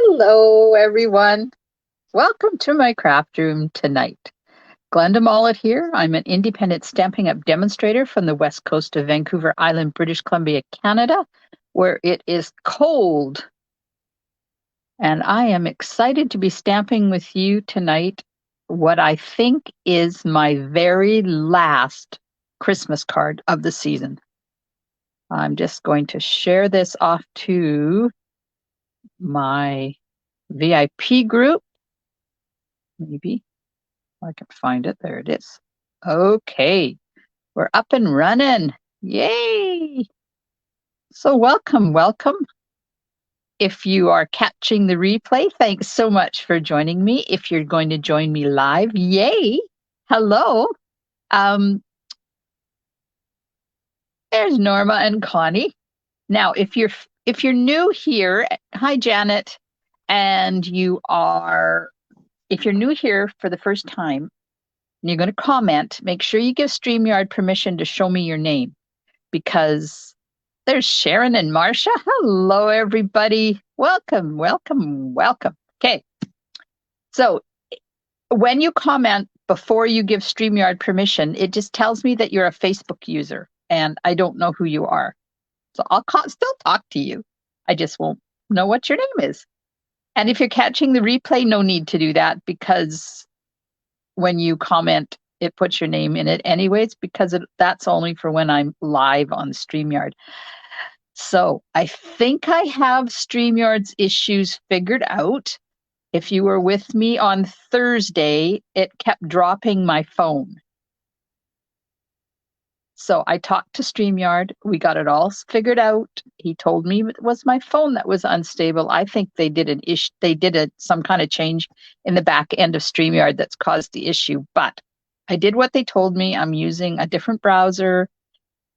Hello, everyone. Welcome to my craft room tonight. Glenda Mollet here. I'm an independent Stampin' Up! Demonstrator from the west coast of Vancouver Island, British Columbia, Canada, where it is cold. And I am excited to be stamping with you tonight what I think is my very last Christmas card of the season. I'm just going to share this off to my VIP group. Maybe I can find it. There it is. Okay, we're up and running. Yay! So welcome. If you are catching the replay, thanks so much for joining me. If you're going to join me live, yay! Hello. There's Norma and Connie. Now, if you're new here, hi Janet, and if you're new here for the first time, and you're going to comment, make sure you give StreamYard permission to show me your name, because there's Sharon and Marcia. Hello, everybody. Welcome. Okay. So when you comment before you give StreamYard permission, it just tells me that you're a Facebook user, and I don't know who you are. So I'll still talk to you. I just won't know what your name is. And if you're catching the replay, no need to do that, because when you comment, it puts your name in it anyways, because that's only for when I'm live on StreamYard. So I think I have StreamYard's issues figured out. If you were with me on Thursday, it kept dropping my phone. So I talked to StreamYard. We got it all figured out. He told me it was my phone that was unstable. I think they did some kind of change in the back end of StreamYard that's caused the issue. But I did what they told me. I'm using a different browser.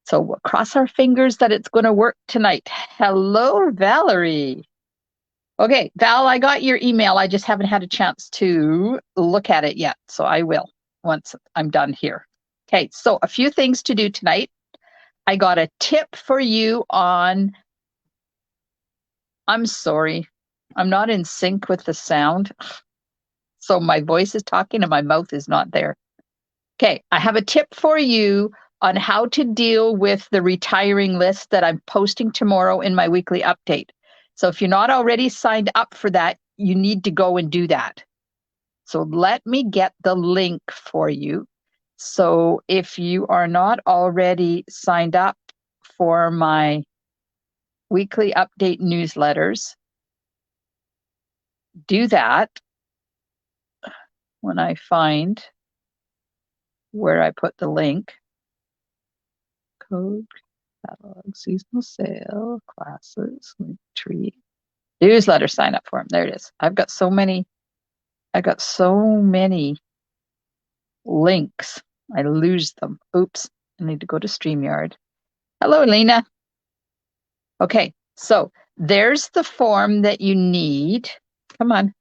So we'll cross our fingers that it's going to work tonight. Hello, Valerie. Okay, Val, I got your email. I just haven't had a chance to look at it yet. So I will once I'm done here. Okay, so a few things to do tonight. I got a tip for you on, I'm sorry, I'm not in sync with the sound. So my voice is talking and my mouth is not there. Okay, I have a tip for you on how to deal with the retiring list that I'm posting tomorrow in my weekly update. So if you're not already signed up for that, you need to go and do that. So let me get the link for you. So if you are not already signed up for my weekly update newsletters, do that when I find where I put the link. Code, catalog, seasonal sale, classes, link tree, newsletter sign up form. There it is. I got so many links. I lose them. Oops. I need to go to StreamYard. Hello, Lena. Okay, so there's the form that you need. Come on.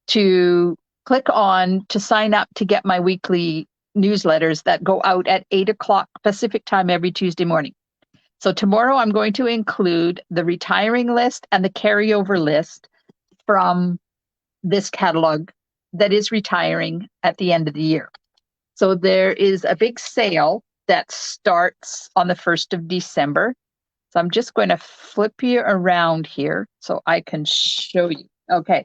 To click on to sign up to get my weekly newsletters that go out at 8 o'clock Pacific time every Tuesday morning. So tomorrow I'm going to include the retiring list and the carryover list from this catalog that is retiring at the end of the year. So there is a big sale that starts on the 1st of December. So I'm just going to flip you around here so I can show you. Okay.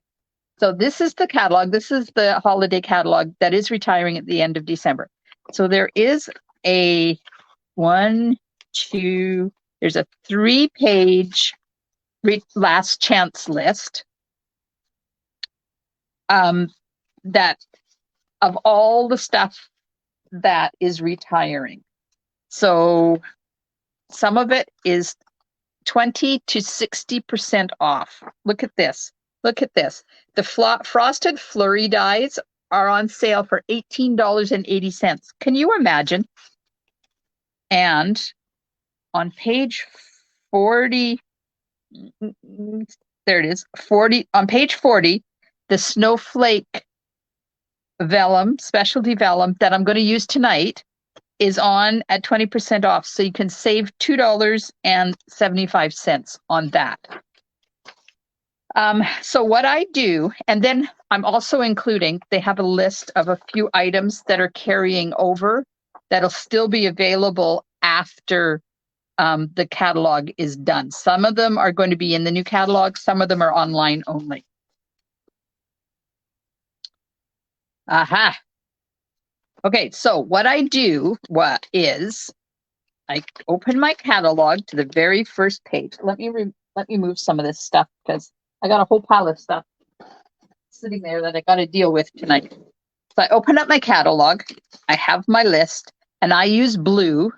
So this is the catalog. This is the holiday catalog that is retiring at the end of December. So there is a there's a 3-page last chance list that of all the stuff that is retiring. So some of it is 20 to 60% off. Look at this. Look at this. The frosted flurry dies are on sale for $18.80. Can you imagine? And on page 40, there it is, 40, on page 40, the snowflake vellum, specialty vellum that I'm going to use tonight is on at 20% off. So you can save $2.75 on that. So what I do, and then I'm also including, they have a list of a few items that are carrying over that'll still be available after the catalog is done. Some of them are going to be in the new catalog. Some of them are online only. Aha. Okay, so what I do, I open my catalog to the very first page. Let me move some of this stuff because I got a whole pile of stuff sitting there that I got to deal with tonight. So I open up my catalog. I have my list, and I use a blue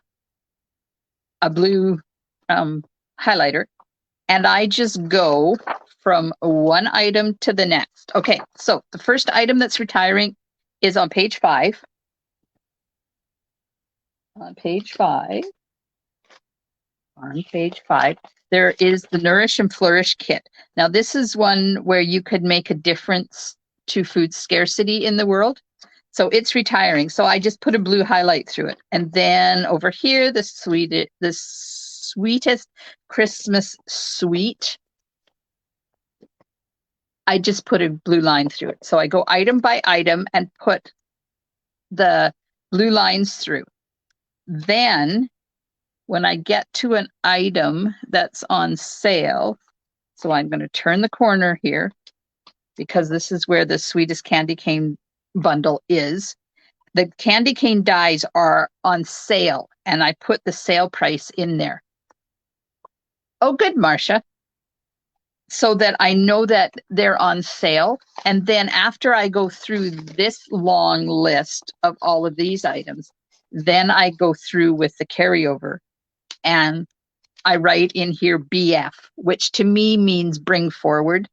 highlighter, and I just go from one item to the next. Okay, so the first item that's retiring is on page 5. On page 5. On page 5, there is the Nourish and Flourish kit. Now, this is one where you could make a difference to food scarcity in the world. So it's retiring. So I just put a blue highlight through it. And then over here, the sweetest Christmas sweet, I just put a blue line through it. So I go item by item and put the blue lines through. Then when I get to an item that's on sale, so I'm going to turn the corner here because this is where the sweetest candy cane bundle is. The candy cane dies are on sale, and I put the sale price in there. Oh, good, Marcia. So that I know that they're on sale. And then after I go through this long list of all of these items, then I go through with the carryover. And I write in here BF, which to me means bring forward.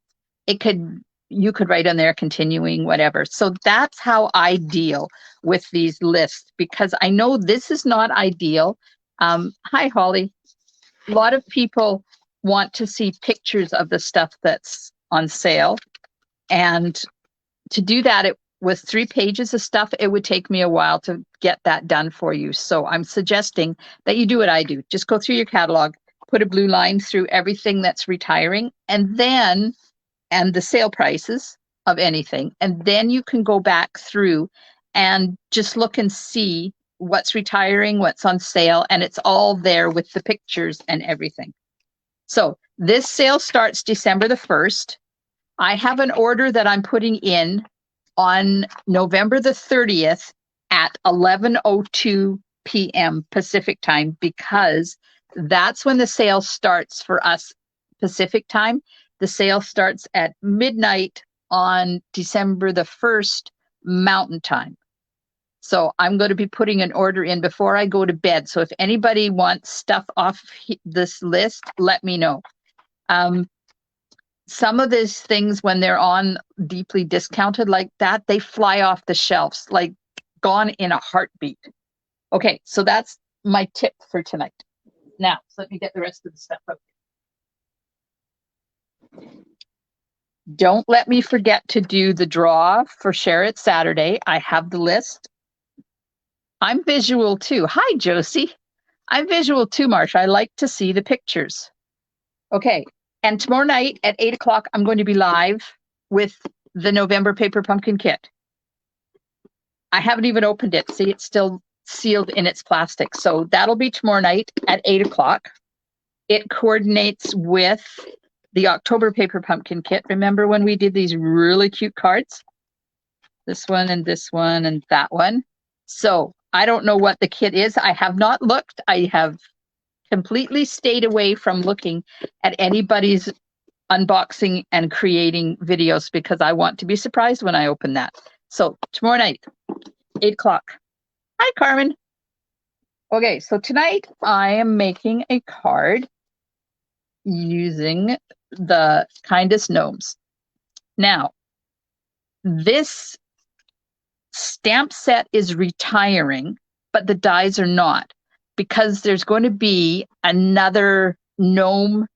You could write on there continuing, whatever. So that's how I deal with these lists, because I know this is not ideal. Hi, Holly. A lot of people want to see pictures of the stuff that's on sale. And to do that, with 3 pages of stuff, it would take me a while to get that done for you. So I'm suggesting that you do what I do. Just go through your catalog, put a blue line through everything that's retiring, and the sale prices of anything. And then you can go back through and just look and see what's retiring, what's on sale, and it's all there with the pictures and everything. So this sale starts December the 1st. I have an order that I'm putting in on November the 30th at 11:02 p.m. Pacific time, because that's when the sale starts for us Pacific time. The sale starts at midnight on December the 1st Mountain time. So I'm going to be putting an order in before I go to bed. So if anybody wants stuff off this list, let me know. Some of these things, when they're on deeply discounted like that, they fly off the shelves, like gone in a heartbeat. Okay, so that's my tip for tonight. Now, so let me get the rest of the stuff out. Don't let me forget to do the draw for Share It Saturday. I have the list. I'm visual too. Hi, Josie. I'm visual too, Marsha. I like to see the pictures. Okay, and tomorrow night at 8 o'clock, I'm going to be live with the November Paper Pumpkin Kit. I haven't even opened it. See, it's still sealed in its plastic. So that'll be tomorrow night at 8 o'clock. It coordinates with the October Paper Pumpkin Kit. Remember when we did these really cute cards? This one and that one. So I don't know what the kit is. I have not looked. I have completely stayed away from looking at anybody's unboxing and creating videos because I want to be surprised when I open that. So tomorrow night, 8 o'clock. Hi, Carmen. Okay, so tonight I am making a card using the Kindest Gnomes. Now, this stamp set is retiring, but the dies are not, because there's going to be another gnome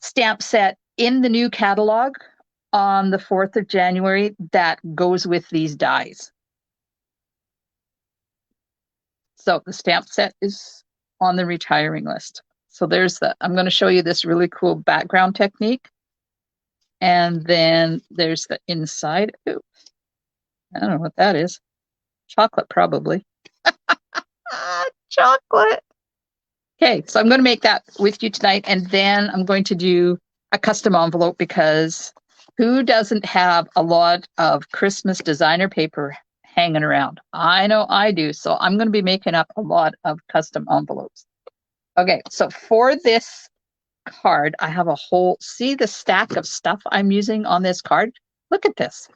stamp set in the new catalog on the 4th of January that goes with these dies. So the stamp set is on the retiring list. So I'm going to show you this really cool background technique. And then there's the inside. Ooh, I don't know what that is. Chocolate, probably. Chocolate. Okay, so I'm going to make that with you tonight, and then I'm going to do a custom envelope because who doesn't have a lot of Christmas designer paper hanging around? I know I do, so I'm going to be making up a lot of custom envelopes. Okay, so for this card, I have a whole, see the stack of stuff I'm using on this card? Look at this.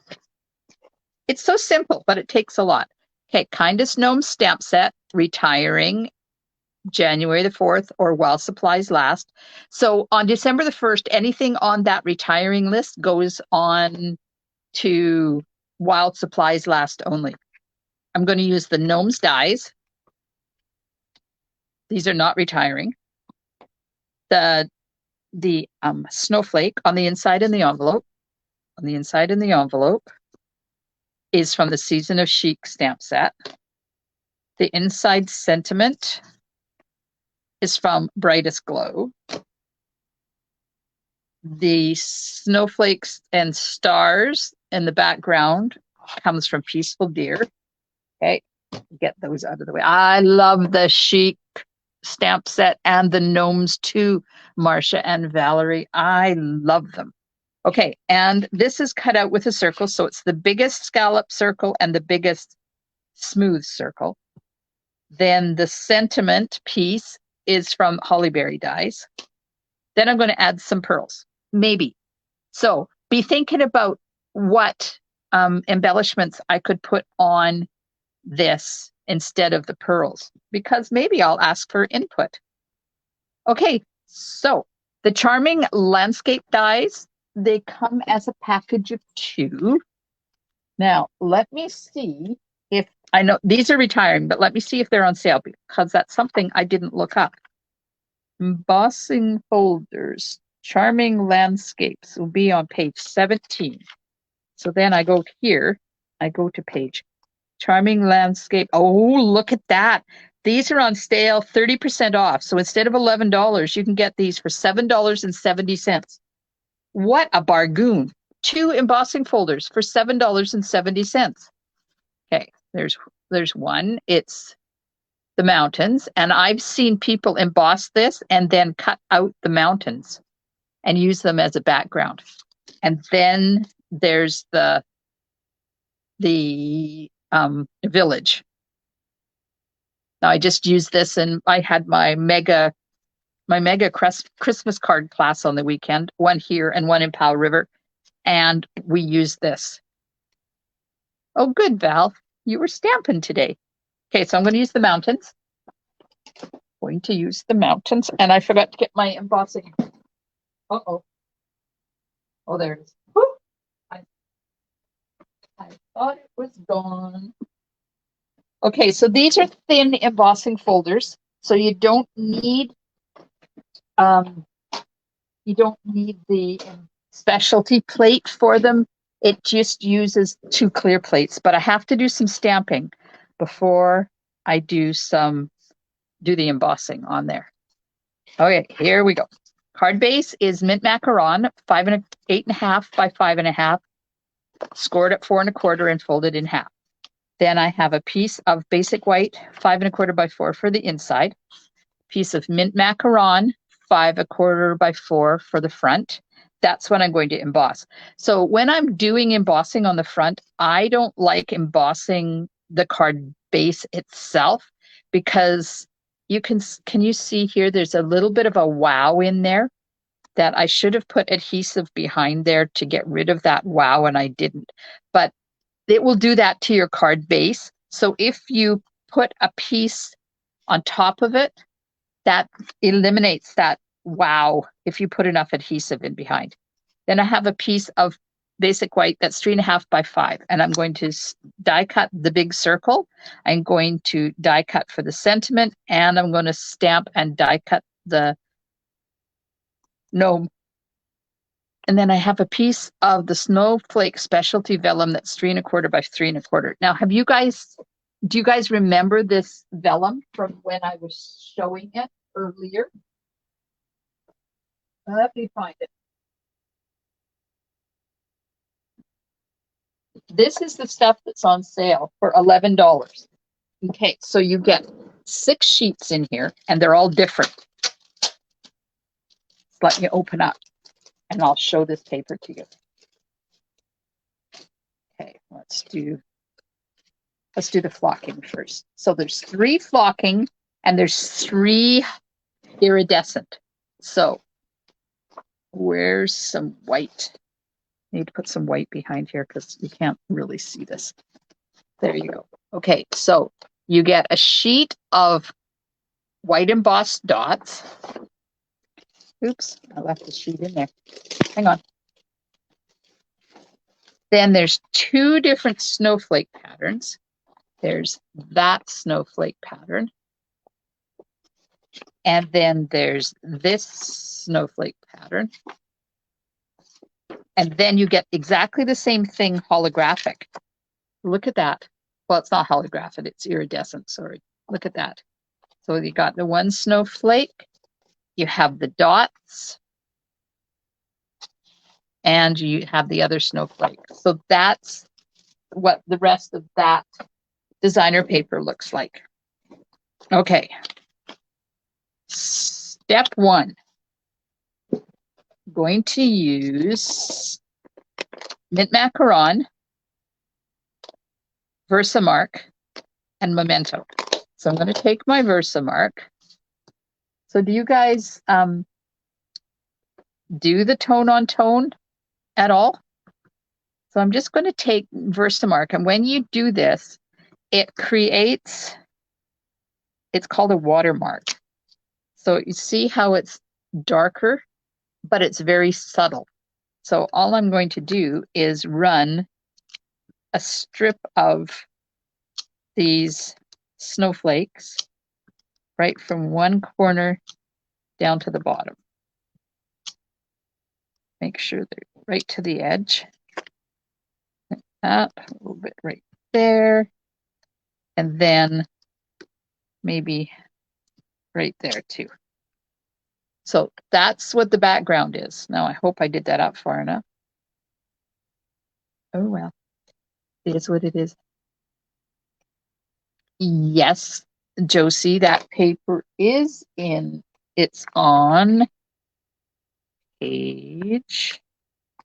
It's so simple, but it takes a lot. Okay, Kindest Gnome stamp set, retiring January the 4th or while supplies last. So on December the 1st, anything on that retiring list goes on to while supplies last only. I'm going to use the Gnome's dies. These are not retiring. The snowflake on the inside in the envelope. On the inside in the envelope is from the Season of Chic stamp set. The inside sentiment is from Brightest Glow. The snowflakes and stars in the background comes from Peaceful Deer. Okay, get those out of the way. I love the Chic stamp set and the gnomes too, Marcia and Valerie. I love them. Okay, and this is cut out with a circle, so it's the biggest scallop circle and the biggest smooth circle. Then the sentiment piece is from Hollyberry dies. Then I'm going to add some pearls, maybe. So be thinking about what embellishments I could put on this instead of the pearls, because maybe I'll ask for input. Okay, so the Charming Landscape dies, they come as a package of 2. Now, let me see if, I know these are retiring, but let me see if they're on sale because that's something I didn't look up. Embossing folders, Charming Landscapes will be on page 17. So then I go here, I go to page Charming Landscape. Oh, look at that. These are on sale, 30% off. So instead of $11, you can get these for $7.70. What a bargain. 2 embossing folders for $7.70. Okay, there's one. It's the mountains. And I've seen people emboss this and then cut out the mountains and use them as a background. And then there's the village. Now I just used this and I had my mega Christmas card class on the weekend, one here and one in Powell River, and we used this. Oh, good, Val. You were stamping today. Okay, so I'm going to use the mountains. Going to use the mountains, and I forgot to get my embossing. Uh-oh. Oh, there it is. Woo! I thought it was gone. Okay, so these are thin embossing folders, so you don't need the specialty plate for them. It just uses 2 clear plates, but I have to do some stamping before I do the embossing on there. Okay, here we go. Card base is mint macaron, 8.5 by 5.5, scored at 4 1/4 and folded in half. Then I have a piece of basic white, 5 1/4 by 4 for the inside, piece of mint macaron, 5 1/4 by 4 for the front. That's what I'm going to emboss. So when I'm doing embossing on the front, I don't like embossing the card base itself because can you see here, there's a little bit of a wow in there that I should have put adhesive behind there to get rid of that wow, and I didn't. But it will do that to your card base. So if you put a piece on top of it, that eliminates that wow if you put enough adhesive in behind. Then I have a piece of basic white that's 3.5 by 5, and I'm going to die cut the big circle. I'm going to die cut for the sentiment, and I'm going to stamp and die cut the gnome. And then I have a piece of the snowflake specialty vellum that's 3 1/4 by 3 1/4. Now, do you guys remember this vellum from when I was showing it earlier? Let me find it. This is the stuff that's on sale for $11. Okay, so you get 6 sheets in here, and they're all different. Let me open up, and I'll show this paper to you. Okay, let's do the flocking first. So there's 3 flocking, and there's 3 iridescent. So where's some white? Need to put some white behind here because you can't really see this. There you go. Okay, so you get a sheet of white embossed dots. Oops, I left the sheet in there. Hang on. Then there's 2 different snowflake patterns. There's that snowflake pattern. And then there's this snowflake pattern. And then you get exactly the same thing holographic. Look at that. Well, it's not holographic, it's iridescent, sorry. Look at that. So you got the one snowflake, you have the dots, and you have the other snowflake. So that's what the rest of that designer paper looks like. Okay. Step 1. Going to use mint macaron, Versamark, and Memento. So I'm going to take my Versamark. So do you guys do the tone on tone at all? So I'm just going to take Versamark, and when you do this, it creates, it's called a watermark. So you see how it's darker, but it's very subtle. So all I'm going to do is run a strip of these snowflakes right from one corner down to the bottom. Make sure they're right to the edge. Up a little bit right there. And then maybe right there too. So that's what the background is. Now I hope I did that up far enough. Oh well, it is what it is. Yes, Josie, that paper is in. It's on page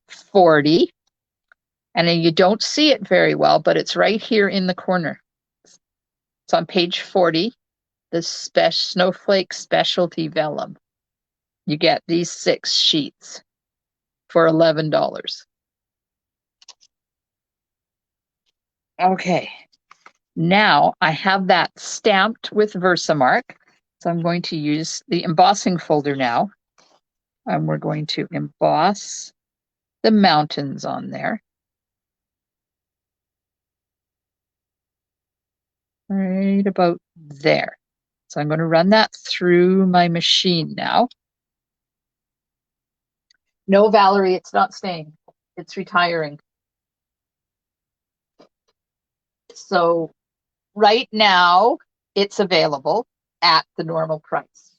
40. And then you don't see it very well, but it's right here in the corner. It's on page 40, the Snowflake Specialty Vellum. You get these 6 sheets for $11. Okay, now I have that stamped with Versamark. So I'm going to use the embossing folder now. And we're going to emboss the mountains on there. Right about there. So I'm going to run that through my machine now. No, Valerie, it's not staying. It's retiring. So right now, it's available at the normal price.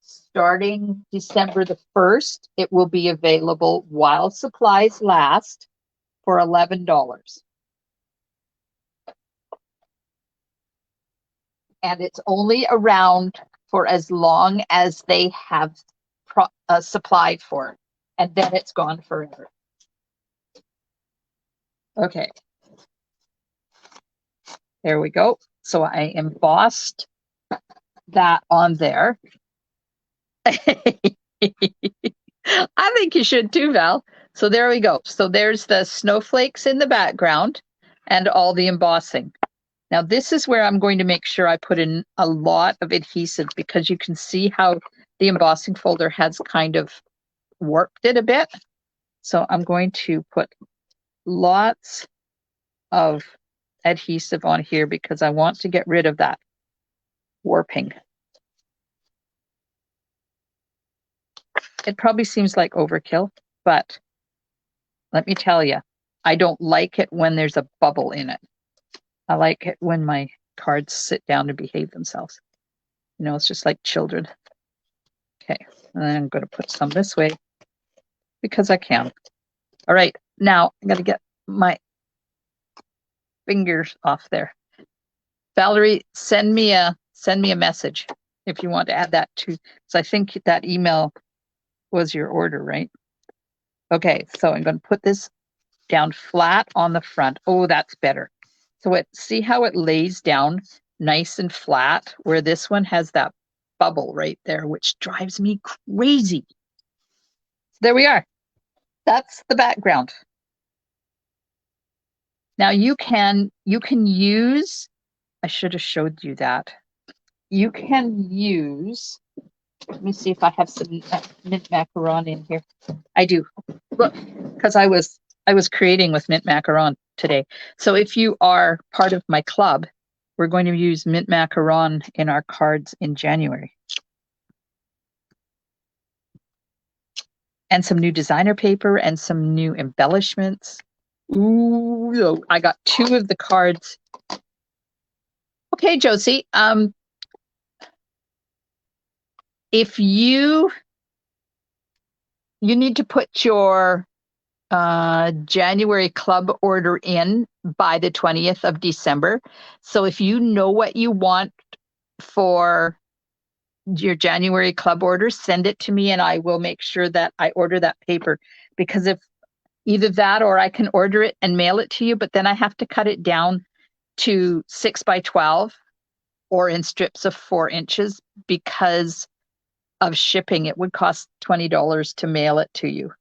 Starting December the 1st, it will be available while supplies last for $11. And it's only around for as long as they have supplied for. And then it's gone forever. Okay. There we go. So I embossed that on there. I think you should too, Val. So there we go. So there's the snowflakes in the background and all the embossing. Now this is where I'm going to make sure I put in a lot of adhesive because you can see how the embossing folder has kind of warped it a bit. So I'm going to put lots of adhesive on here because I want to get rid of that warping. It probably seems like overkill, but let me tell you, I don't like it when there's a bubble in it. I like it when my cards sit down to behave themselves. You know, it's just like children. Okay, and then I'm going to put some this way because I can. All right, now I'm going to get my fingers off there. Valerie, send me a message if you want to add that to, because I think that email was your order, right? Okay, so I'm going to put this down flat on the front. Oh, that's better. So see how it lays down nice and flat, where this one has that bubble right there, which drives me crazy. There we are. That's the background. Now you can use, I should have showed you that. You can use, let me see if I have some mint macaron in here. I do. Look, because I was creating with mint macaron today. So if you are part of my club, we're going to use mint macaron in our cards in January. And some new designer paper and some new embellishments. Ooh, I got 2 of the cards. Okay, Josie. If you need to put your January club order in by the 20th of December. So if you know what you want for your January club order, send it to me and I will make sure that I order that paper, because if either that or I can order it and mail it to you, but then I have to cut it down to 6 by 12 or in strips of 4 inches because of shipping. It would cost $20 to mail it to you.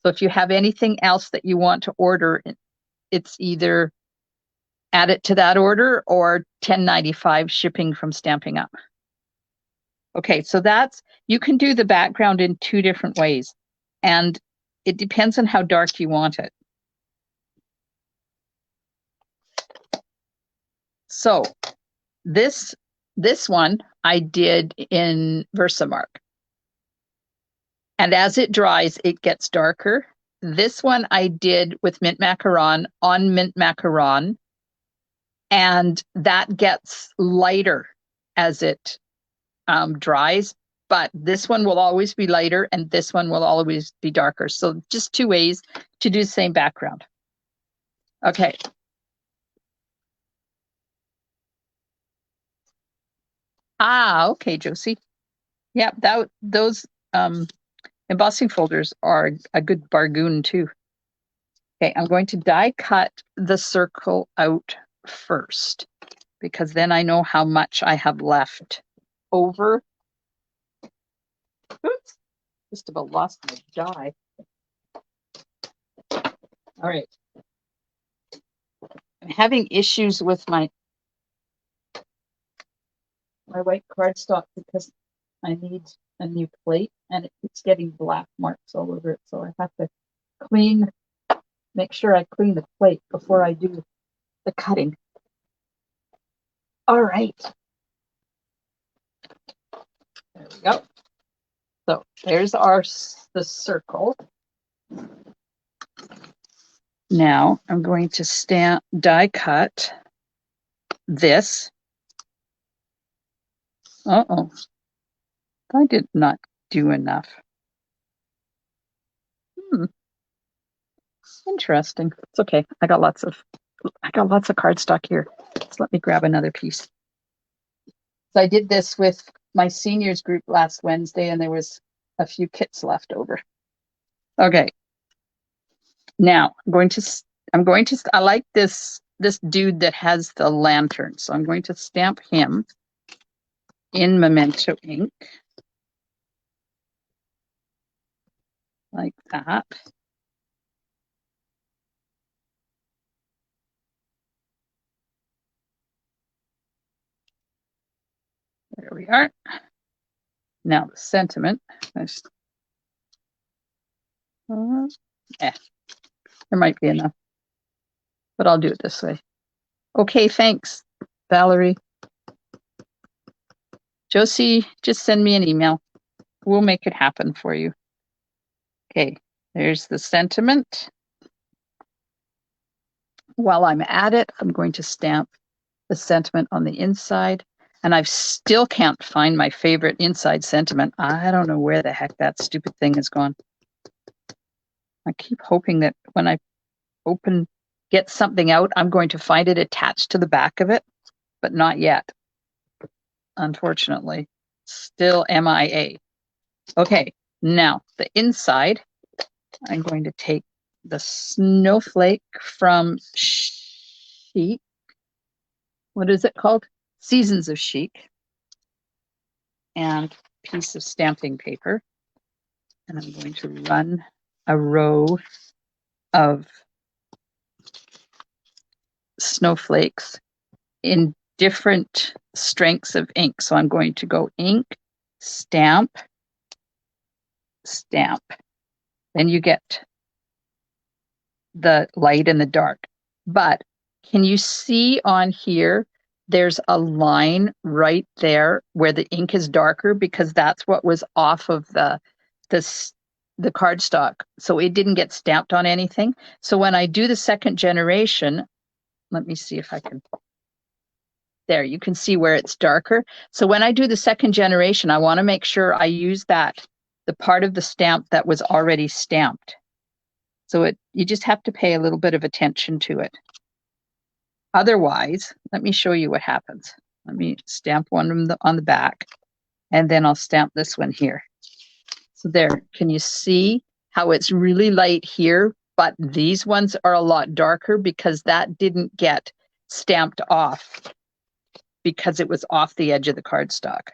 So if you have anything else that you want to order, it's either add it to that order or $10.95 shipping from Stampin' Up. Okay, so you can do the background in 2 different ways, and it depends on how dark you want it. So this one I did in Versamark. And as it dries, it gets darker. This one I did with mint macaron on mint macaron, and that gets lighter as it dries. But this one will always be lighter, and this one will always be darker. So just 2 ways to do the same background. Okay. Okay, Josie. Yeah, those embossing folders are a good bargain too. Okay, I'm going to die cut the circle out first, because then I know how much I have left over. Oops, just about lost my die. All right. I'm having issues with my white cardstock because I need a new plate and it's getting black marks all over it. So I have to make sure I clean the plate before I do the cutting. All right. There we go. So there's the circle. Now I'm going to die cut this. Uh-oh. I did not do enough. Interesting. It's okay. I got lots of cardstock here. So let me grab another piece. So I did this with my seniors group last Wednesday, and there was a few kits left over. Okay. Now I like this dude that has the lantern. So I'm going to stamp him in Memento ink. Like that. There we are. Now the sentiment. There might be enough, but I'll do it this way. Okay, thanks, Valerie. Josie, just send me an email. We'll make it happen for you. Okay, there's the sentiment. While I'm at it, I'm going to stamp the sentiment on the inside. And I still can't find my favorite inside sentiment. I don't know where the heck that stupid thing has gone. I keep hoping that when I open get something out, I'm going to find it attached to the back of it, but not yet, unfortunately. Still MIA. Okay, now the inside, I'm going to take the snowflake from Chic. What is it called? Seasons of Chic. And piece of stamping paper. And I'm going to run a row of snowflakes in different strengths of ink. So I'm going to go ink, stamp, stamp. Then you get the light and the dark. But can you see on here, there's a line right there where the ink is darker because that's what was off of the cardstock. So it didn't get stamped on anything. So when I do the second generation, let me see if I can, there, you can see where it's darker. So when I do the second generation, I want to make sure I use the part of the stamp that was already stamped. So you just have to pay a little bit of attention to it. Otherwise, let me show you what happens. Let me stamp one on the back, and then I'll stamp this one here. So there, can you see how it's really light here, but these ones are a lot darker because that didn't get stamped off because it was off the edge of the cardstock.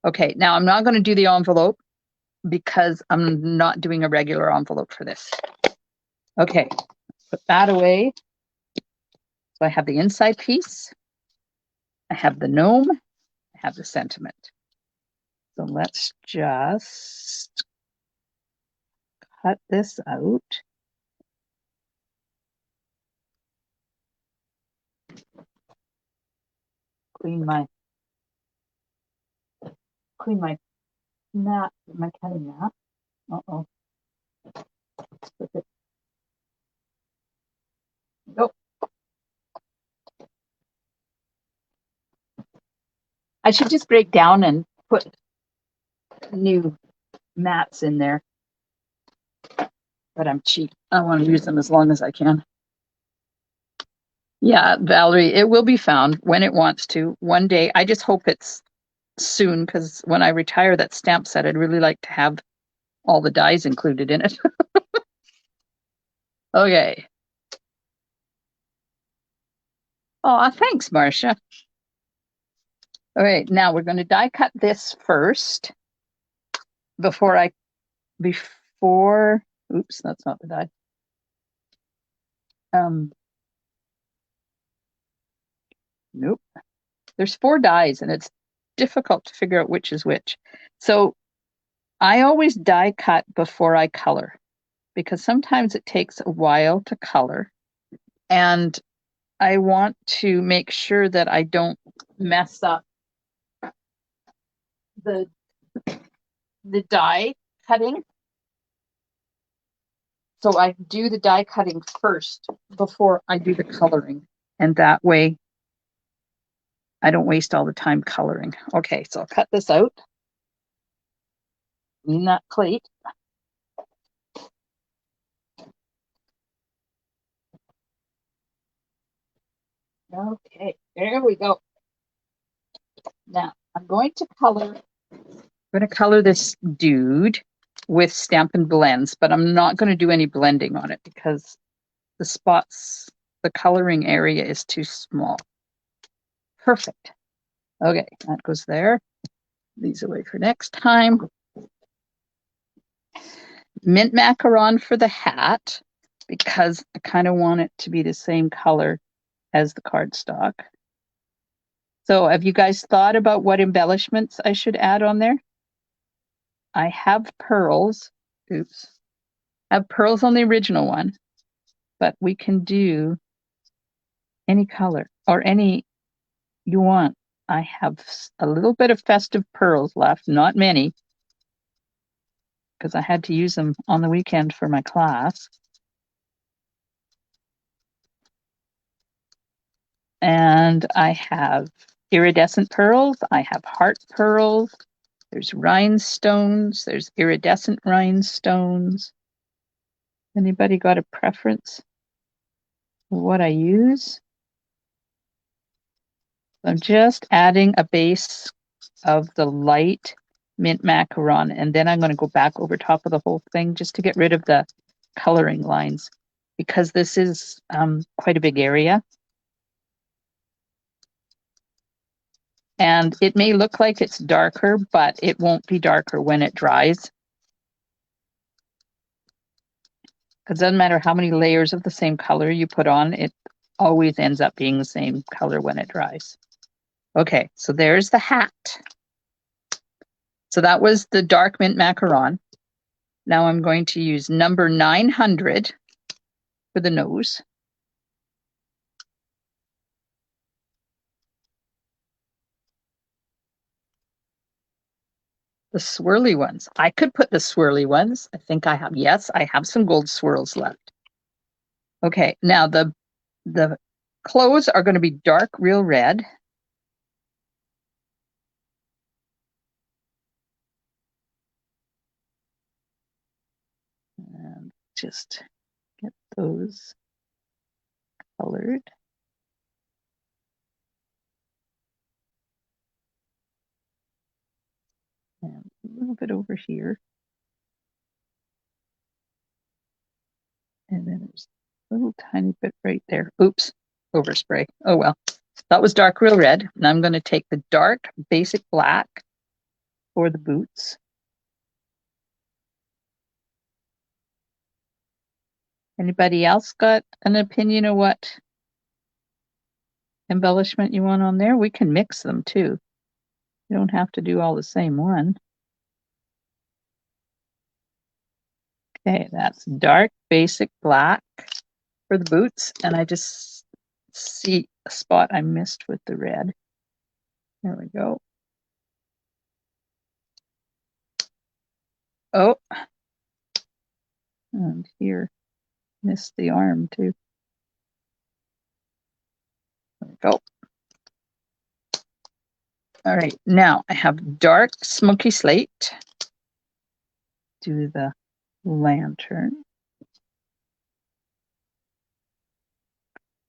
Okay, now I'm not going to do the envelope because I'm not doing a regular envelope for this. Okay, put that away. So I have the inside piece, I have the gnome, I have the sentiment. So let's just cut this out. Clean my mat. Am I cutting that? Uh-oh. Nope. I should just break down and put new mats in there. But I'm cheap. I want to use them as long as I can. Yeah, Valerie, it will be found when it wants to. One day, I just hope it's soon, because when I retire that stamp set, I'd really like to have all the dies included in it. Okay. Oh, thanks, Marcia. All right, now we're going to die cut this first before, oops, that's not the die. Nope. There's 4 dies and it's difficult to figure out which is which. So I always die cut before I color because sometimes it takes a while to color. And I want to make sure that I don't mess up the die cutting. So I do the die cutting first before I do the coloring. And that way I don't waste all the time coloring. Okay, so I'll cut this out. In that plate. Okay, there we go. Now I'm going to color this dude with Stampin' Blends, but I'm not going to do any blending on it because the spots, the coloring area is too small. Perfect. Okay, that goes there. These away for next time. Mint macaron for the hat because I kind of want it to be the same color as the cardstock. So have you guys thought about what embellishments I should add on there? I have pearls. Oops. I have pearls on the original one, but we can do any color or any you want. I have a little bit of festive pearls left, not many, because I had to use them on the weekend for my class. And I have iridescent pearls. I have heart pearls. There's rhinestones. There's iridescent rhinestones. Anybody got a preference? what I use. I'm just adding a base of the light mint macaron, and then I'm going to go back over top of the whole thing just to get rid of the coloring lines, because this is quite a big area. And it may look like it's darker, but it won't be darker when it dries. Because it doesn't matter how many layers of the same color you put on, it always ends up being the same color when it dries. Okay, so there's the hat. So that was the dark mint macaron. Now I'm going to use number 900 for the nose. The swirly ones. I could put the swirly ones. I think I have, yes, I have some gold swirls left. Okay, now the clothes are going to be dark real red. And just get those colored. And a little bit over here. And then there's a little tiny bit right there. Oops, overspray. Oh well. That was dark real red. Now I'm going to take the dark basic black for the boots. Anybody else got an opinion of what embellishment you want on there? We can mix them too. You don't have to do all the same one. Okay, that's dark basic black for the boots, and I just see a spot I missed with the red. There we go. Oh, and here, missed the arm too. There we go. All right, now I have dark smoky slate. Do the lantern.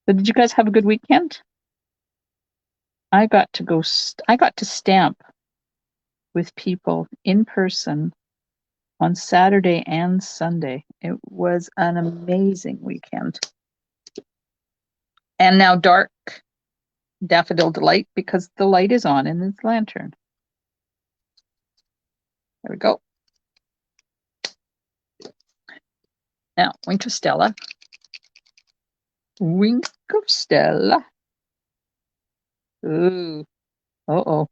So did you guys have a good weekend? I got to stamp with people in person on Saturday and Sunday. It was an amazing weekend. And now dark daffodil delight, because the light is on in this lantern. There we go. Now, Wink of Stella. Wink of Stella. Ooh. Uh-oh.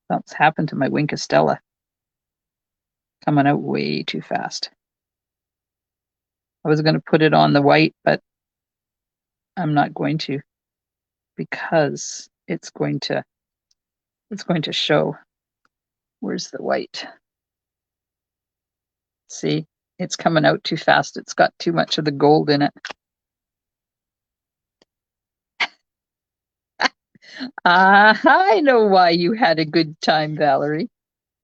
Something's happened to my Wink of Stella. Coming out way too fast. I was going to put it on the white, but I'm not going to, because it's going to show. Where's the white? See, it's coming out too fast. It's got too much of the gold in it. I know why you had a good time, Valerie.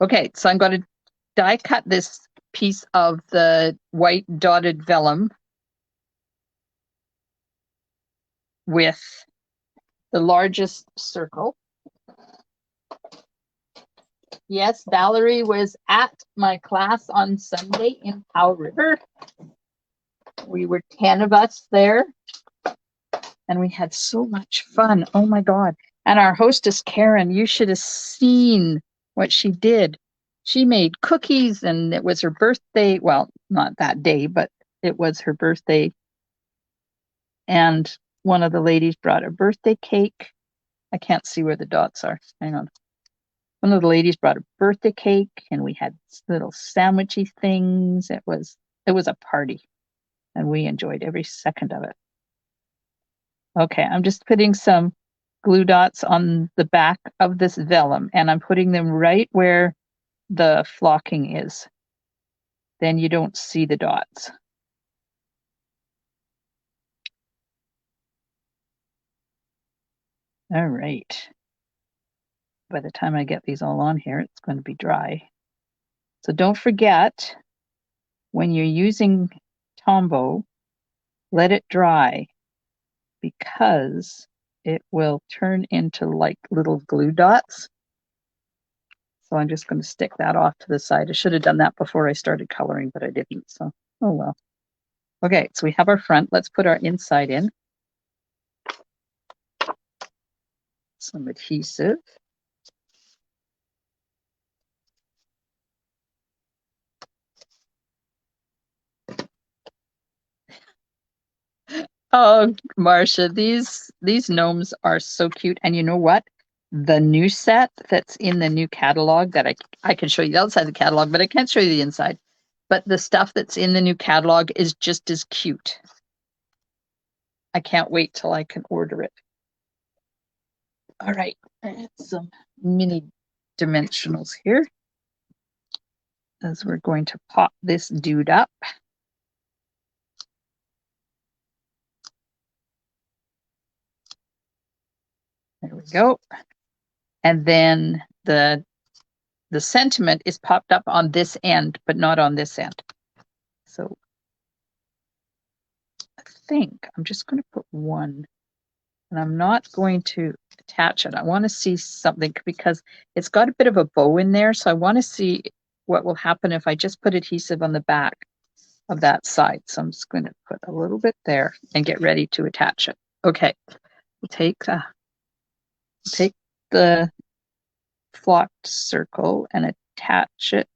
Okay, so I'm going to die cut this piece of the white dotted vellum with the largest circle. Yes, Valerie was at my class on Sunday in Powell River. We were 10 of us there, and we had so much fun. Oh my God. And our hostess, Karen, you should have seen what she did. She made cookies, and it was her birthday. Well, not that day, but it was her birthday. And one of the ladies brought a birthday cake. I can't see where the dots are. Hang on. One of the ladies brought a birthday cake, and we had little sandwichy things. It was a party, and we enjoyed every second of it. Okay, I'm just putting some glue dots on the back of this vellum, and I'm putting them right where the flocking is. Then you don't see the dots. All right. By the time I get these all on here, it's going to be dry. So don't forget, when you're using Tombow, let it dry because it will turn into like little glue dots. So I'm just going to stick that off to the side. I should have done that before I started coloring, but I didn't. So, oh well. Okay, so we have our front. Let's put our inside in. Some adhesive. Oh, Marcia, these gnomes are so cute. And you know what? The new set that's in the new catalog that I can show you the outside of the catalog, but I can't show you the inside. But the stuff that's in the new catalog is just as cute. I can't wait till I can order it. All right, some mini dimensionals here as we're going to pop this dude up. There we go. And then the sentiment is popped up on this end, but not on this end. So I think I'm just going to put one, and I'm not going to attach it. I want to see something because it's got a bit of a bow in there. So I want to see what will happen if I just put adhesive on the back of that side. So I'm just going to put a little bit there and get ready to attach it. Okay, we'll take the flocked circle and attach it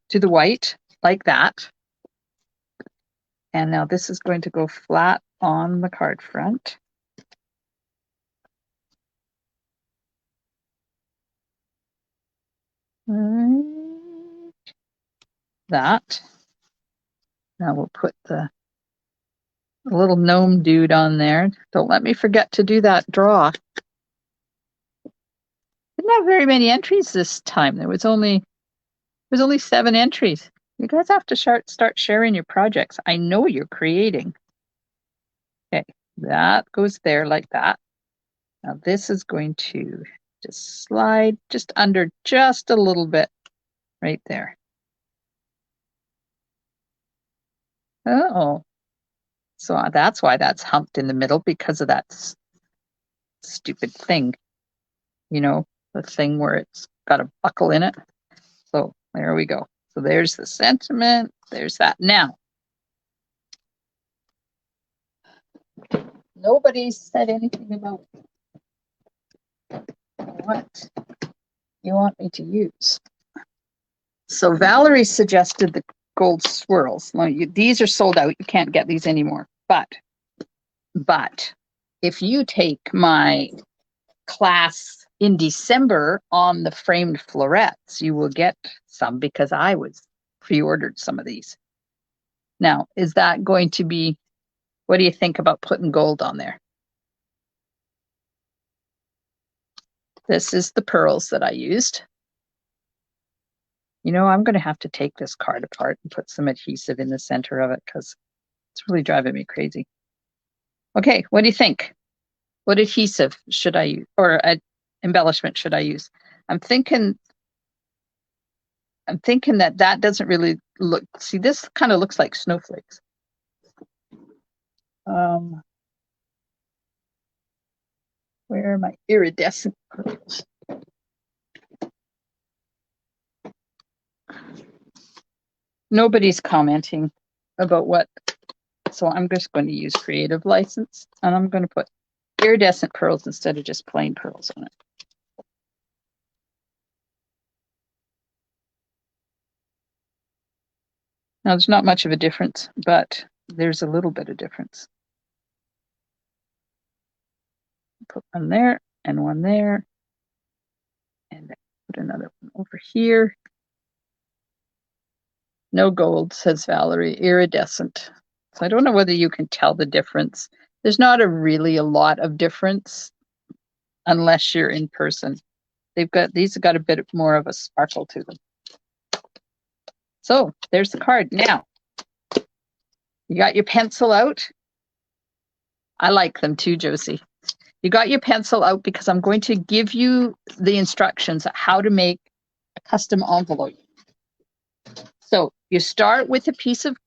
to the white like that. And now this is going to go flat on the card front. That. Now we'll put the little gnome dude on there. Don't let me forget to do that draw. Didn't have very many entries this time. There was only 7 entries. You guys have to start sharing your projects. I know you're creating. Okay, that goes there like that. Now this is going to just slide just under just a little bit right there. Oh, so that's why that's humped in the middle, because of that stupid thing. You know, the thing where it's got a buckle in it. So there we go. So there's the sentiment. There's that. Now, nobody said anything about what you want me to use. So Valerie suggested the gold swirls. Now, these are sold out. You can't get these anymore. But if you take my class in December on the framed florets, you will get some because I was pre-ordered some of these. Now, is that going to be, what do you think about putting gold on there? This is the pearls that I used. You know, I'm going to have to take this card apart and put some adhesive in the center of it because it's really driving me crazy. Okay, what do you think? What adhesive should I use, or embellishment should I use? I'm thinking that doesn't really look, see, this kind of looks like snowflakes. Where are my iridescent pearls? Nobody's commenting about what, so I'm just going to use creative license, and I'm going to put iridescent pearls instead of just plain pearls on it. Now, there's not much of a difference, but there's a little bit of difference. Put one there and one there, and then put another one over here. No gold, says Valerie, iridescent. So I don't know whether you can tell the difference. There's not really a lot of difference unless you're in person. These have got a bit more of a sparkle to them. So there's the card. Now, you got your pencil out. I like them too, Josie. You got your pencil out because I'm going to give you the instructions on how to make a custom envelope. So you start with a piece of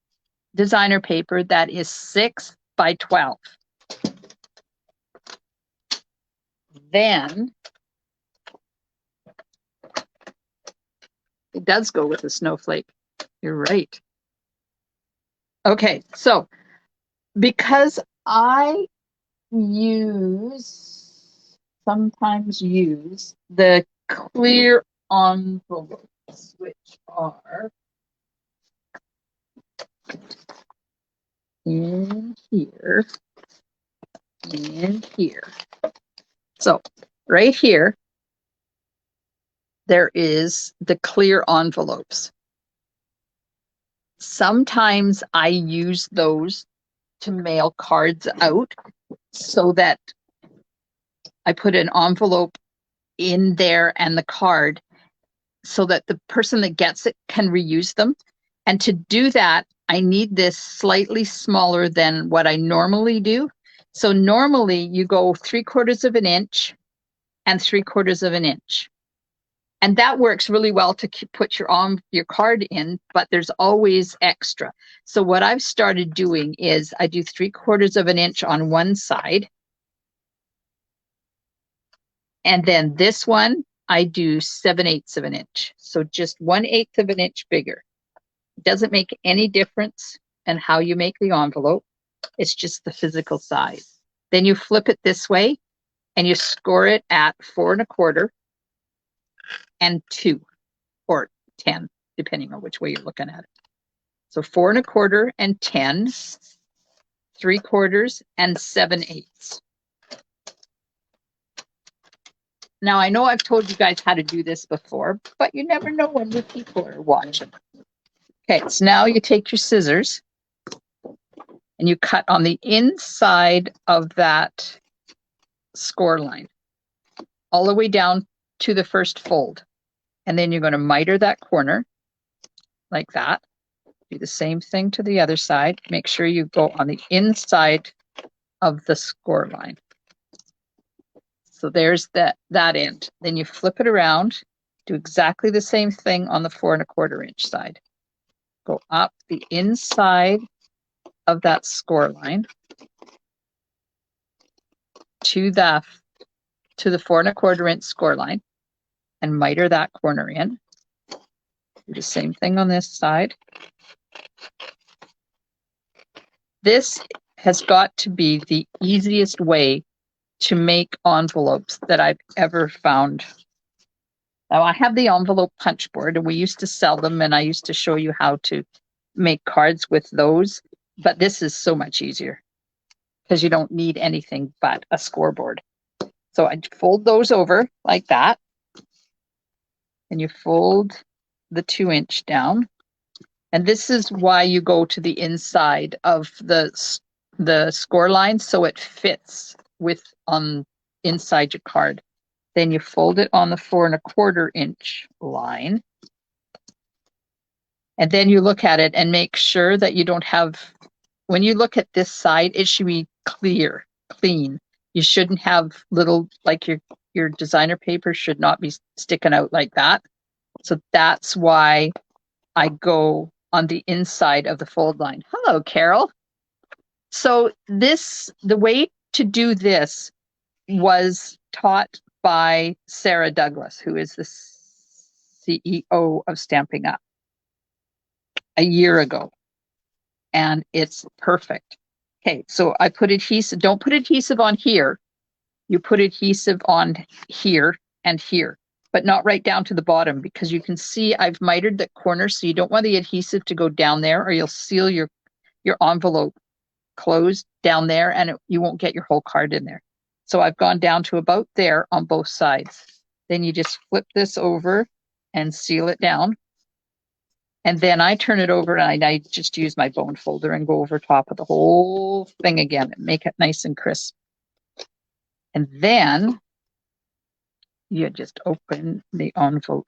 designer paper that is 6 by 12. Then it does go with a snowflake. You're right. Okay, so because I sometimes use the clear envelopes, which are in here, in here. So right here, there is the clear envelopes. Sometimes I use those to mail cards out so that I put an envelope in there and the card so that the person that gets it can reuse them. And to do that, I need this slightly smaller than what I normally do. So normally you go 3/4 of an inch and 3/4 of an inch. And that works really well to put your card in, but there's always extra. So what I've started doing is I do 3/4 of an inch on one side. And then this one, I do 7/8 of an inch. So just 1/8 of an inch bigger. It doesn't make any difference in how you make the envelope. It's just the physical size. Then you flip it this way and you score it at 4 1/4 and 2 or 10, depending on which way you're looking at it. So 4 1/4 and 10, 3/4 and 7/8. Now, I know I've told you guys how to do this before, but you never know when your people are watching. Okay, so now you take your scissors and you cut on the inside of that score line, all the way down to the first fold. And then you're going to miter that corner like that. Do the same thing to the other side. Make sure you go on the inside of the score line. So there's that end. Then you flip it around, do exactly the same thing on the 4 1/4 inch side. Go up the inside of that score line to the 4 1/4 inch score line and miter that corner in. Do the same thing on this side. This has got to be the easiest way to make envelopes that I've ever found. Now, I have the envelope punch board, and we used to sell them, and I used to show you how to make cards with those, but this is so much easier because you don't need anything but a scoreboard. So I fold those over like that, and you fold the 2 inch down. And this is why you go to the inside of the score line so it fits with on inside your card. Then you fold it on the 4 1/4 inch line. And then you look at it and make sure that you don't have, when you look at this side, it should be clear, clean. You shouldn't have little, like your designer paper should not be sticking out like that. So that's why I go on the inside of the fold line. Hello, Carol. So the way to do this was taught by Sarah Douglas, who is the CEO of Stamping Up, a year ago. And it's perfect. Okay, so I put adhesive. Don't put adhesive on here. You put adhesive on here and here, but not right down to the bottom, because you can see I've mitered the corner, so you don't want the adhesive to go down there, or you'll seal your envelope closed down there, and you won't get your whole card in there. So I've gone down to about there on both sides. Then you just flip this over and seal it down. And then I turn it over and I just use my bone folder and go over top of the whole thing again and make it nice and crisp. And then you just open the envelope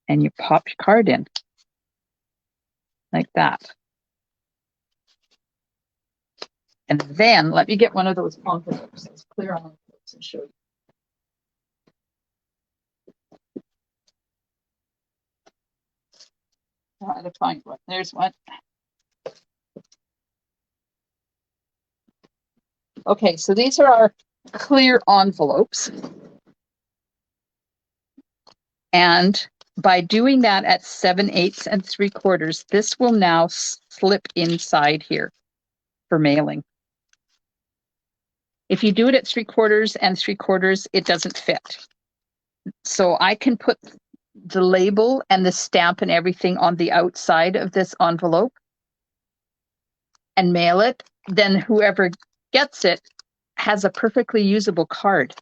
and you pop your card in like that. And then let me get one of those envelopes, those clear envelopes, and show you. Try to find one. There's one. Okay, so these are our clear envelopes. And by doing that at 7/8 and 3/4, this will now slip inside here for mailing. If you do it at 3/4 and 3/4, it doesn't fit. So I can put the label and the stamp and everything on the outside of this envelope and mail it. Then whoever gets it has a perfectly usable card.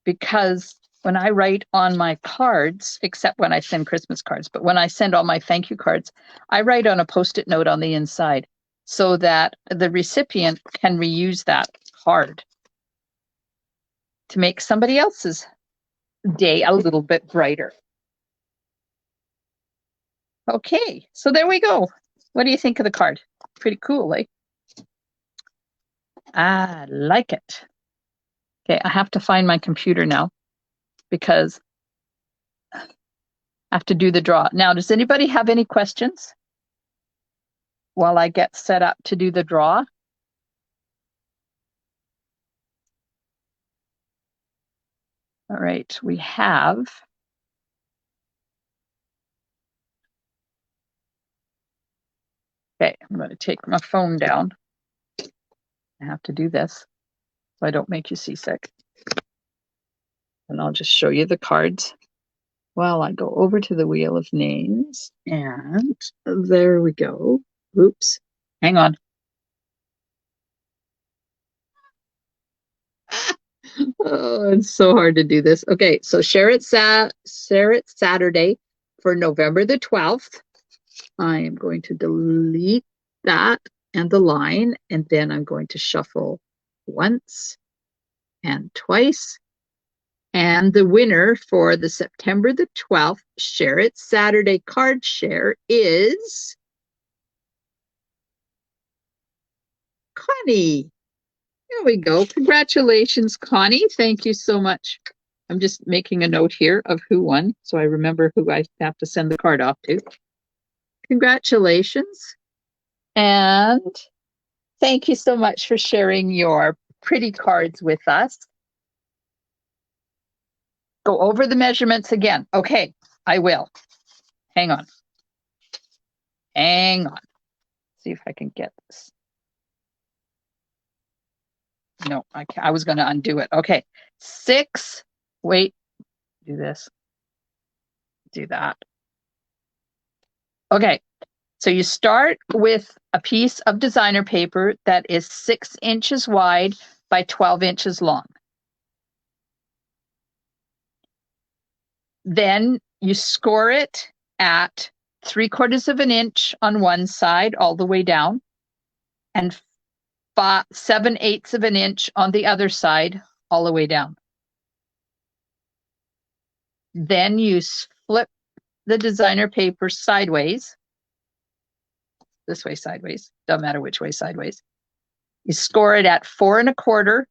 Because when I write on my cards, except when I send Christmas cards, but when I send all my thank you cards, I write on a Post-it note on the inside so that the recipient can reuse that card to make somebody else's day a little bit brighter. Okay, so there we go. What do you think of the card? Pretty cool, eh? I like it. Okay, I have to find my computer now because I have to do the draw. Now, does anybody have any questions while I get set up to do the draw? All right, we have. Okay, I'm going to take my phone down. I have to do this so I don't make you seasick. And I'll just show you the cards while I go over to the wheel of names. And there we go. Oops, hang on. Oh, it's so hard to do this. Okay, so share it Saturday for November the 12th. I am going to delete that and the line, and then I'm going to shuffle once and twice. And the winner for the September the 12th Share It Saturday card share is Connie. There we go. Congratulations, Connie. Thank you so much. I'm just making a note here of who won so I remember who I have to send the card off to. Congratulations. And thank you so much for sharing your pretty cards with us. Go over the measurements again. Okay, I will. Hang on. Hang on. See if I can get this. No, I was going to undo it. Okay. 6. Wait. Do this. Do that. Okay. So you start with a piece of designer paper that is 6 inches wide by 12 inches long. Then you score it at 3/4 of an inch on one side all the way down and 7/8 of an inch on the other side all the way down. Then you flip the designer paper sideways. This way sideways, don't matter which way sideways. You score it at 4 1/4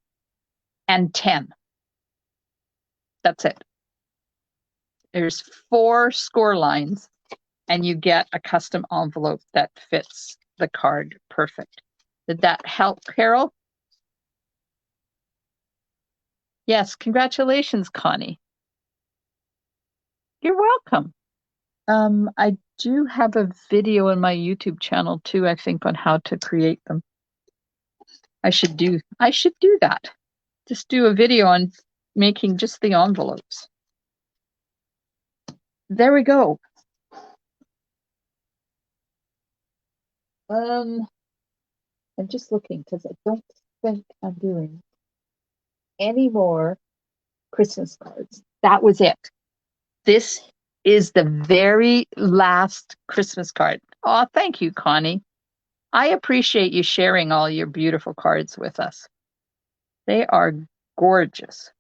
and 10. That's it. There's 4 score lines and you get a custom envelope that fits the card perfect. Did that help, Carol? Yes, congratulations, Connie. You're welcome. I do have a video on my YouTube channel too, I think, on how to create them. I should do that. Just do a video on making just the envelopes. There we go. I'm just looking because I don't think I'm doing any more Christmas cards. That was it. This is the very last Christmas card. Oh, thank you, Connie. I appreciate you sharing all your beautiful cards with us. They are gorgeous.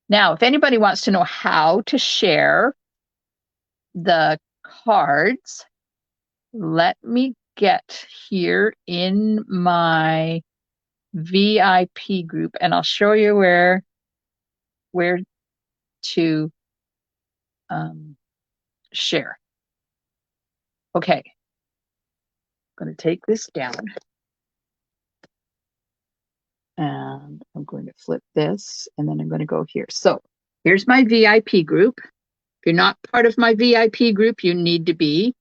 Now, if anybody wants to know how to share the cards, let me get here in my VIP group and I'll show you where to share. Okay. going to take this down. And I'm going to flip this, and then I'm going to go here. So here's my VIP group. If you're not part of my VIP group, you need to be.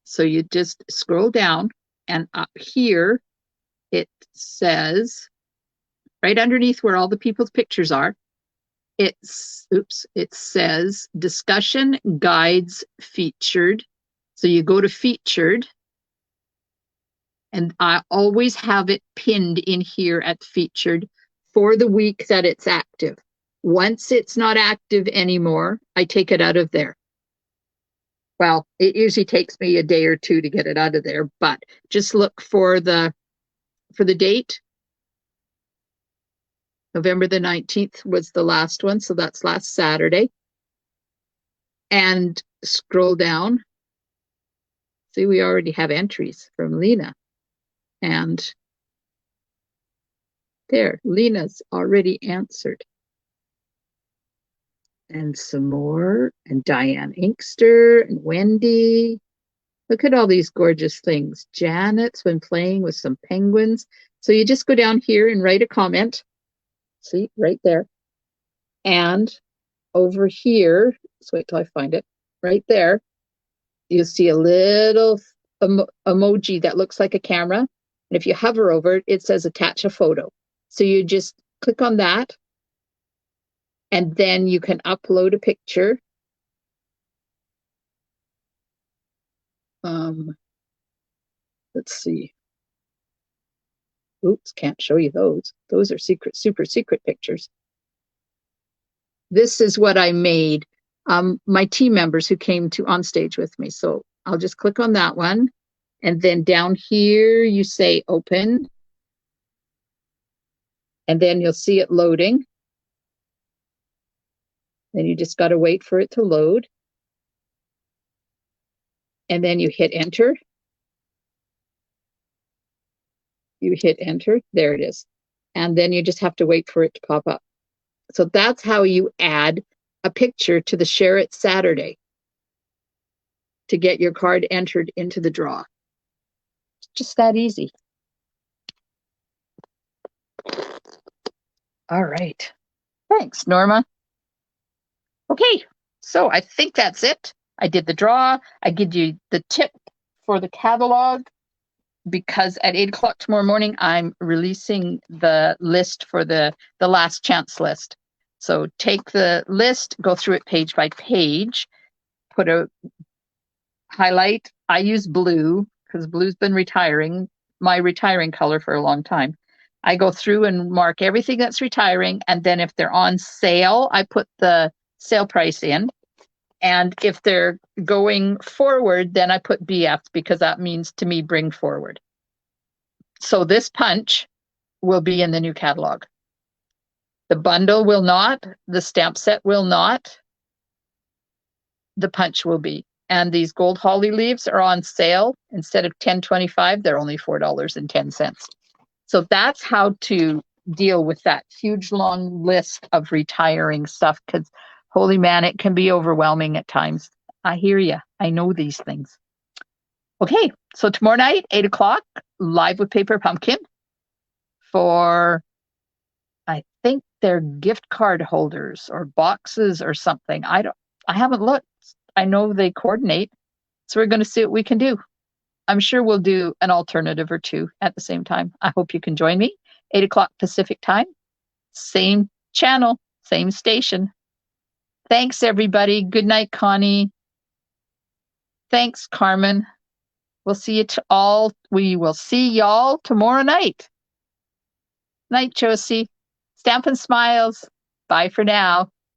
So you just scroll down, and up here, it says, right underneath where all the people's pictures are, it says discussion guides featured. So you go to featured, and I always have it pinned in here at featured for the week that it's active. Once it's not active anymore, I take it out of there. Well, it usually takes me a day or two to get it out of there, but just look for the date. November the 19th was the last one, so that's last Saturday. And scroll down. See, we already have entries from Lena. And there, Lena's already answered. And some more, and Diane Inkster, and Wendy. Look at all these gorgeous things. Janet's been playing with some penguins. So you just go down here and write a comment. See, right there. And over here, let's wait till I find it. Right there, you'll see a little emoji that looks like a camera. And if you hover over it, it says attach a photo. So you just click on that. And then you can upload a picture. Let's see. Oops, can't show you those. Those are secret, super secret pictures. This is what I made. My team members who came to on stage with me. So I'll just click on that one. And then down here, you say open. And then you'll see it loading. Then you just got to wait for it to load. And then you hit enter. You hit enter. There it is. And then you just have to wait for it to pop up. So that's how you add a picture to the Share It Saturday to get your card entered into the draw. It's just that easy. All right. Thanks, Norma. Okay, so I think that's it. I did the draw. I give you the tip for the catalog because at 8 o'clock tomorrow morning, I'm releasing the list for the last chance list. So take the list, go through it page by page, put a highlight. I use blue because blue's been my retiring color for a long time. I go through and mark everything that's retiring. And then if they're on sale, I put the sale price in. And if they're going forward, then I put BF because that means to me bring forward. So this punch will be in the new catalog. The bundle will not, the stamp set will not, the punch will be. And these gold holly leaves are on sale. Instead of $10.25, they're only $4.10. So that's how to deal with that huge long list of retiring stuff because holy man, it can be overwhelming at times. I hear you. I know these things. Okay, so tomorrow night, 8 o'clock, live with Paper Pumpkin for, I think they're gift card holders or boxes or something. I haven't looked. I know they coordinate. So we're going to see what we can do. I'm sure we'll do an alternative or two at the same time. I hope you can join me. 8 o'clock Pacific time. Same channel, same station. Thanks, everybody. Good night, Connie. Thanks, Carmen. We'll see you all. We will see y'all tomorrow night. Night, Josie. Stampin' Smiles. Bye for now.